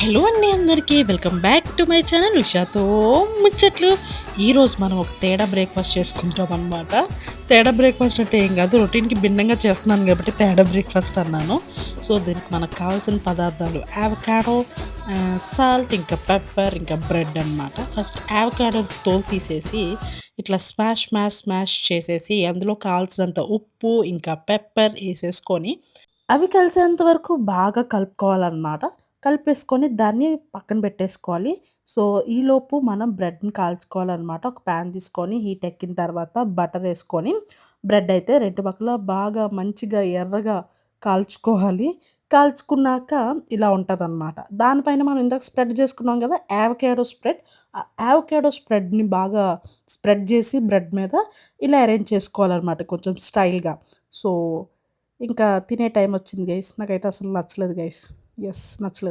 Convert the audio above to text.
Hello అండి అందరికీ. Welcome back to my channel ఉషాతో ముచ్చట్లు. ఈరోజు మనం ఒక తేడా బ్రేక్‌ఫాస్ట్ చేసుకుంటామనమాట. తేడా బ్రేక్‌ఫాస్ట్ అంటే ఏం కాదు, రొటీన్‌కి భిన్నంగా చేస్తున్నాను కాబట్టి తేడా బ్రేక్‌ఫాస్ట్ అన్నాను. సో, దీనికి మనకు కావాల్సిన పదార్థాలు అవకాడో, సాల్ట్, ఇంకా పెప్పర్, ఇంకా బ్రెడ్ అనమాట. ఫస్ట్ అవకాడో తోలు తీసేసి ఇట్లా స్మాష్ చేసేసి అందులో కావాల్సినంత ఉప్పు, ఇంకా పెప్పర్ ఏసేసుకొని అవి కలిసేంత వరకు బాగా కలుపుకోవాలనమాట. కలిపేసుకొని దాన్ని పక్కన పెట్టేసుకోవాలి. సో, ఈలోపు మనం బ్రెడ్‌ని కాల్చుకోవాలనమాట. ఒక పాన్ తీసుకొని హీట్ ఎక్కిన తర్వాత బటరేసుకొని బ్రెడ్ అయితే 2 పక్కల బాగా మంచిగా ఎర్రగా కాల్చుకోవాలి. కాల్చుకున్నాక ఇలా ఉంటదనమాట. దానిపైన మనం ఇందాక స్ప్రెడ్ చేసుకున్నాం గదా! యావకాడో స్ప్రెడ్. ఆ యావకాడో స్ప్రెడ్‌ని బాగా స్ప్రెడ్ చేసి బ్రెడ్ మీద ఇలా అరేంజ్ చేసుకోవాలనమాట కొంచెం స్టైల్‌గా. సో, ఇంకా తినే టైమొచ్చింది గైస్. నాకైతే అసలు నచ్చలేదు గైస్. యెస్. నచ్చలేదు.